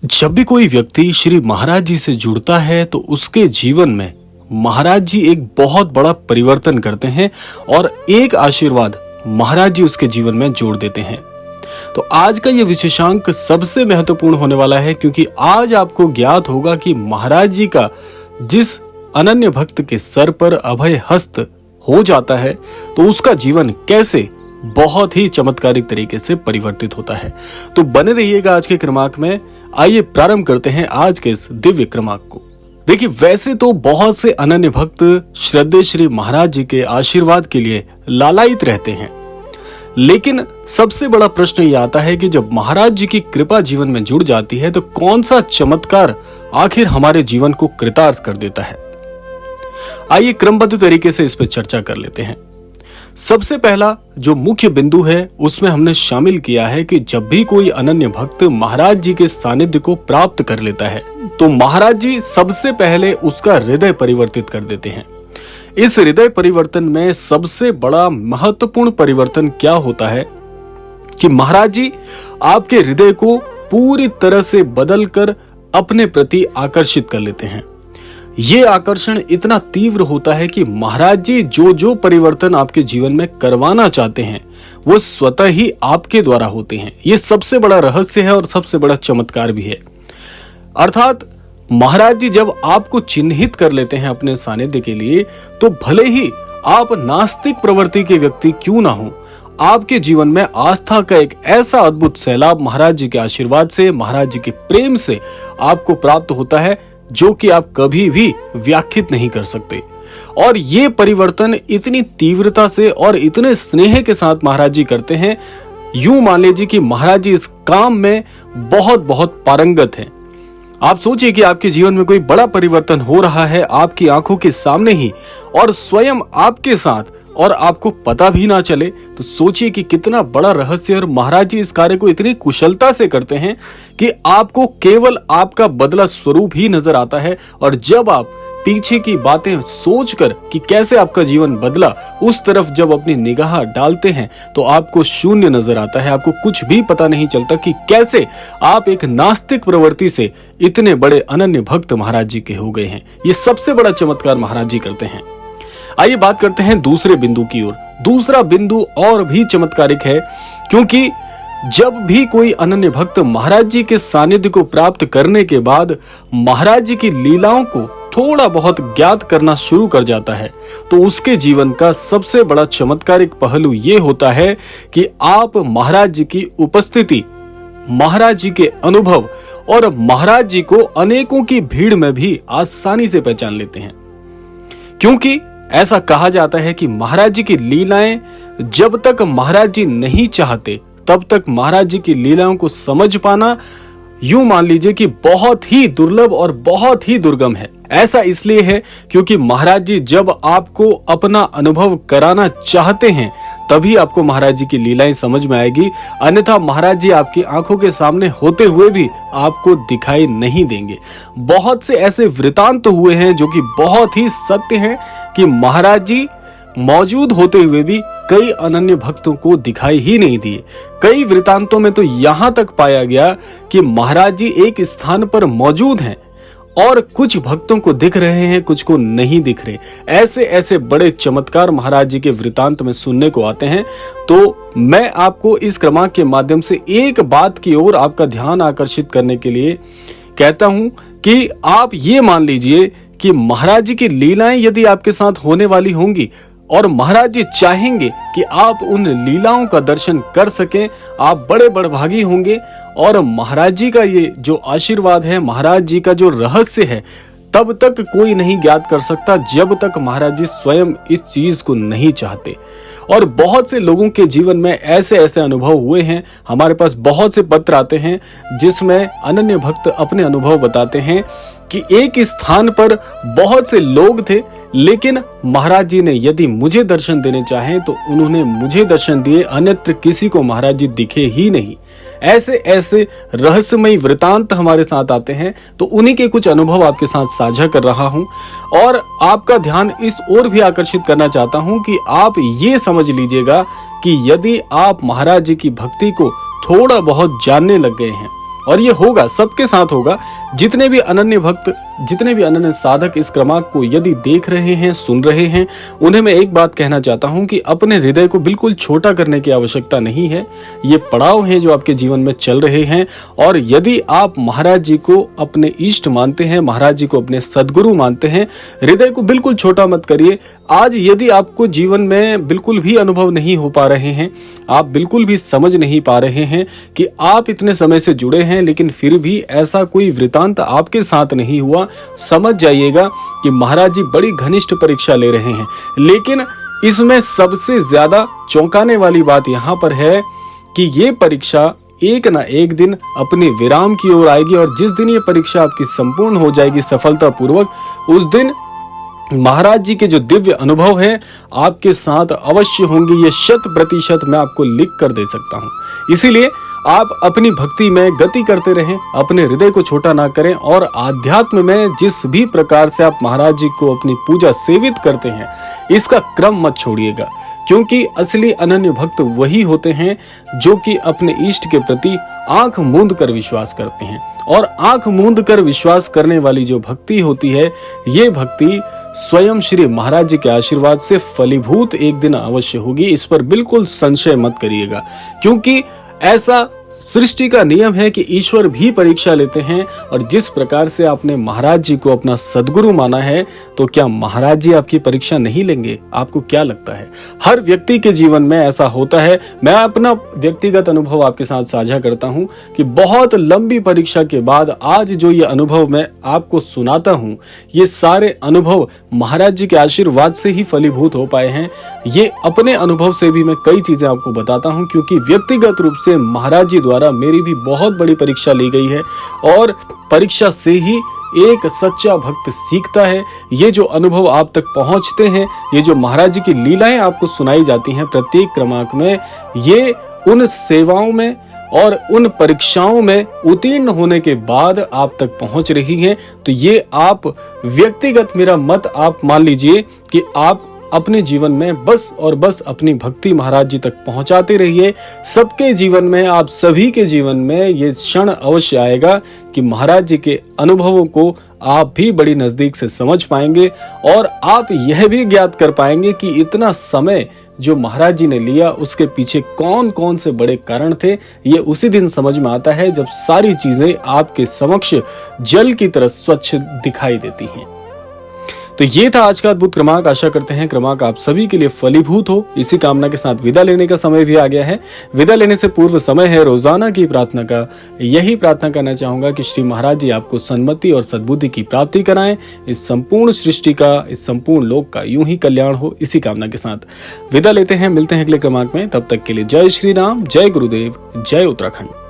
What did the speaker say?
जब भी कोई व्यक्ति श्री महाराज जी से जुड़ता है तो उसके जीवन में महाराज जी एक बहुत बड़ा परिवर्तन करते हैं और एक आशीर्वाद महाराज जी उसके जीवन में जोड़ देते हैं। तो आज का ये विशेषांक सबसे महत्वपूर्ण होने वाला है, क्योंकि आज आपको ज्ञात होगा कि महाराज जी का जिस अनन्य भक्त के सर पर अभय हस्त हो जाता है तो उसका जीवन कैसे बहुत ही चमत्कारिक तरीके से परिवर्तित होता है। तो बने रहिएगा आज के क्रमांक में। आइए प्रारंभ करते हैं आज के इस दिव्य क्रमांक को। देखिए, वैसे तो बहुत से अनन्य भक्त श्रद्धेय श्री महाराज जी के आशीर्वाद के लिए लालायित रहते हैं, लेकिन सबसे बड़ा प्रश्न ये आता है कि जब महाराज जी की कृपा जीवन में जुड़ जाती है तो कौन सा चमत्कार आखिर हमारे जीवन को कृतार्थ कर देता है। आइए क्रमबद्ध तरीके से इस पर चर्चा कर लेते हैं। सबसे पहला जो मुख्य बिंदु है उसमें हमने शामिल किया है कि जब भी कोई अनन्य भक्त महाराज जी के सानिध्य को प्राप्त कर लेता है तो महाराज जी सबसे पहले उसका हृदय परिवर्तित कर देते हैं। इस हृदय परिवर्तन में सबसे बड़ा महत्वपूर्ण परिवर्तन क्या होता है कि महाराज जी आपके हृदय को पूरी तरह से बदलकर अपने प्रति आकर्षित कर लेते हैं। ये आकर्षण इतना तीव्र होता है कि महाराज जी जो जो परिवर्तन आपके जीवन में करवाना चाहते हैं वो स्वतः ही आपके द्वारा होते हैं। ये सबसे बड़ा रहस्य है और सबसे बड़ा चमत्कार भी है। अर्थात महाराज जी जब आपको चिन्हित कर लेते हैं अपने सानिध्य के लिए, तो भले ही आप नास्तिक प्रवृत्ति के व्यक्ति क्यों ना हो, आपके जीवन में आस्था का एक ऐसा अद्भुत सैलाब महाराज जी के आशीर्वाद से, महाराज जी के प्रेम से आपको प्राप्त होता है जो कि आप कभी भी व्याख्यात नहीं कर सकते। और ये परिवर्तन इतनी तीव्रता से और इतने स्नेह के साथ महाराज जी करते हैं, यूं मान लीजिए कि महाराज जी इस काम में बहुत बहुत पारंगत हैं। आप सोचिए कि आपके जीवन में कोई बड़ा परिवर्तन हो रहा है आपकी आंखों के सामने ही और स्वयं आपके साथ, और आपको पता भी ना चले, तो सोचिए कि कितना बड़ा रहस्य। और महाराज जी इस कार्य को इतनी कुशलता से करते हैं कि आपको केवल आपका बदला स्वरूप ही नजर आता है। और जब आप पीछे की बातें सोचकर कि कैसे आपका जीवन बदला, उस तरफ जब अपनी निगाह डालते हैं तो आपको शून्य नजर आता है। आपको कुछ भी पता नहीं चलता कि कैसे आप एक नास्तिक प्रवृत्ति से इतने बड़े अनन्य भक्त महाराज जी के हो गए हैं। ये सबसे बड़ा चमत्कार महाराज जी करते हैं। आइए बात करते हैं दूसरे बिंदु की ओर। दूसरा बिंदु और भी चमत्कारिक है, क्योंकि जब भी कोई अनन्य भक्त महाराज जी के सानिध्य को प्राप्त करने के बाद महाराज जी की लीलाओं को थोड़ा बहुत ज्ञात करना शुरू कर जाता है, तो उसके जीवन का सबसे बड़ा चमत्कारिक पहलू ये होता है कि आप महाराज जी की उपस्थिति, महाराज जी के अनुभव और महाराज जी को अनेकों की भीड़ में भी आसानी से पहचान लेते हैं। क्योंकि ऐसा कहा जाता है कि महाराज जी की लीलाएं जब तक महाराज जी नहीं चाहते तब तक महाराज जी की लीलाओं को समझ पाना यूं मान लीजिए कि बहुत ही दुर्लभ और बहुत ही दुर्गम है। ऐसा इसलिए है क्योंकि महाराज जी जब आपको अपना अनुभव कराना चाहते हैं तभी आपको महाराज जी की लीलाएं समझ में आएगी, अन्यथा महाराज जी आपकी आंखों के सामने होते हुए भी आपको दिखाई नहीं देंगे। बहुत से ऐसे वृतांत तो हुए हैं जो कि बहुत ही सत्य हैं कि महाराज जी मौजूद होते हुए भी कई अनन्य भक्तों को दिखाई ही नहीं दिए। कई वृतांतों में तो यहाँ तक पाया गया कि महाराज जी एक स्थान पर मौजूद हैं और कुछ भक्तों को दिख रहे हैं, कुछ को नहीं दिख रहे। ऐसे ऐसे बड़े चमत्कार महाराज जी के वृतांत में सुनने को आते हैं। तो मैं आपको इस क्रमांक के माध्यम से एक बात की ओर आपका ध्यान आकर्षित करने के लिए कहता हूं कि आप ये मान लीजिए कि महाराज जी की लीलाएं यदि आपके साथ होने वाली होंगी और महाराज जी चाहेंगे कि आप उन लीलाओं का दर्शन कर सकें, आप बड़े बड़भागी होंगे। और महाराज जी का ये जो आशीर्वाद है, महाराज जी का जो रहस्य है, तब तक कोई नहीं ज्ञात कर सकता जब तक महाराज जी स्वयं इस चीज को नहीं चाहते। और बहुत से लोगों के जीवन में ऐसे ऐसे अनुभव हुए हैं। हमारे पास बहुत से पत्र आते हैं जिसमें अनन्य भक्त अपने अनुभव बताते हैं कि एक स्थान पर बहुत से लोग थे, लेकिन महाराज जी ने यदि मुझे दर्शन देने चाहे तो उन्होंने मुझे दर्शन दिए, अन्यत्र किसी को महाराज जी दिखे ही नहीं। ऐसे ऐसे रहस्यमयी वृतांत हमारे साथ आते हैं, तो उन्हीं के कुछ अनुभव आपके साथ साझा कर रहा हूं और आपका ध्यान इस ओर भी आकर्षित करना चाहता हूं कि आप ये समझ लीजिएगा कि यदि आप महाराज जी की भक्ति को थोड़ा बहुत जानने लग गए हैं और ये होगा, सबके साथ होगा। जितने भी अनन्य भक्त, जितने भी अनन्य साधक इस क्रमांक को यदि देख रहे हैं, सुन रहे हैं, उन्हें मैं एक बात कहना चाहता हूं कि अपने हृदय को बिल्कुल छोटा करने की आवश्यकता नहीं है। ये पड़ाव हैं जो आपके जीवन में चल रहे हैं, और यदि आप महाराज जी को अपने इष्ट मानते हैं, महाराज जी को अपने सदगुरु मानते हैं, हृदय को बिल्कुल छोटा मत करिए। आज यदि आपको जीवन में बिल्कुल भी अनुभव नहीं हो पा रहे हैं, आप बिल्कुल भी समझ नहीं पा रहे हैं कि आप इतने समय से जुड़े हैं, लेकिन फिर भी ऐसा कोई वृतांत आपके साथ नहीं हुआ, समझ जाइएगा कि महाराज जी बड़ी घनिष्ठ परीक्षा ले रहे हैं। लेकिन इसमें सबसे ज्यादा चौंकाने वाली बात यहाँ पर है कि ये परीक्षा एक ना एक दिन अपने विराम की ओर आएगी, और जिस दिन ये परीक्षा आपकी संपूर्ण हो जाएगी सफलतापूर्वक, उस दिन महाराज जी के जो दिव्य अनुभव हैं आपके साथ अवश्य होंगे। ये 100% मैं आपको लिख कर दे सकता हूं। इसीलिए आप अपनी भक्ति में गति करते रहें, अपने हृदय को छोटा ना करें, और आध्यात्म में जिस भी प्रकार से आप महाराज जी को अपनी पूजा सेवित करते हैं, इसका क्रम मत छोड़िएगा, क्योंकि असली अनन्य भक्त वही होते हैं जो कि अपने इष्ट के प्रति आंख मूंद कर विश्वास करते हैं। और आंख मूंद कर विश्वास करने वाली जो भक्ति होती है, ये भक्ति स्वयं श्री महाराज जी के आशीर्वाद से फलीभूत एक दिन अवश्य होगी। इस पर बिल्कुल संशय मत करिएगा, क्योंकि ऐसा सृष्टि का नियम है कि ईश्वर भी परीक्षा लेते हैं। और जिस प्रकार से आपने महाराज जी को अपना सदगुरु माना है, तो क्या महाराज जी आपकी परीक्षा नहीं लेंगे? आपको क्या लगता है? हर व्यक्ति के जीवन में ऐसा होता है। मैं अपना व्यक्तिगत अनुभव आपके साथ साझा करता हूं कि बहुत लंबी परीक्षा के बाद आज जो ये अनुभव मैं आपको सुनाता हूं, ये सारे अनुभव महाराज जी के आशीर्वाद से ही फलीभूत हो पाए हैं। ये अपने अनुभव से भी मैं कई चीजें आपको बताता हूं, क्योंकि व्यक्तिगत रूप से महाराज जी द्वारा मेरी भी बहुत बड़ी परीक्षा ली गई है, और परीक्षा से ही एक सच्चा भक्त सीखता है। ये जो अनुभव आप तक पहुंचते हैं, ये जो महाराज जी की लीलाएं आपको सुनाई जाती हैं प्रत्येक क्रमांक में, ये उन सेवाओं में और उन परीक्षाओं में उत्तीर्ण होने के बाद आप तक पहुंच रही हैं। तो ये आप व्यक्तिगत मेरा मत आप मान लीजिए कि आप अपने जीवन में बस और बस अपनी भक्ति महाराज जी तक पहुंचाते रहिए। सबके जीवन में, आप सभी के जीवन में ये क्षण अवश्य आएगा कि महाराज जी के अनुभवों को आप भी बड़ी नजदीक से समझ पाएंगे, और आप यह भी ज्ञात कर पाएंगे कि इतना समय जो महाराज जी ने लिया, उसके पीछे कौन कौन से बड़े कारण थे। ये उसी दिन समझ में आता है जब सारी चीजें आपके समक्ष जल की तरह स्वच्छ दिखाई देती हैं। तो ये था आज का अद्भुत क्रमांक। आशा करते हैं क्रमांक आप सभी के लिए फलीभूत हो। इसी कामना के साथ विदा लेने का समय भी आ गया है। विदा लेने से पूर्व समय है रोजाना की प्रार्थना का। यही प्रार्थना करना चाहूंगा कि श्री महाराज जी आपको सन्मति और सद्बुद्धि की प्राप्ति कराएं। इस संपूर्ण सृष्टि का, इस संपूर्ण लोक का यूं ही कल्याण हो, इसी कामना के साथ विदा लेते हैं। मिलते हैं अगले क्रमांक में। तब तक के लिए जय श्री राम, जय गुरुदेव, जय उत्तराखंड।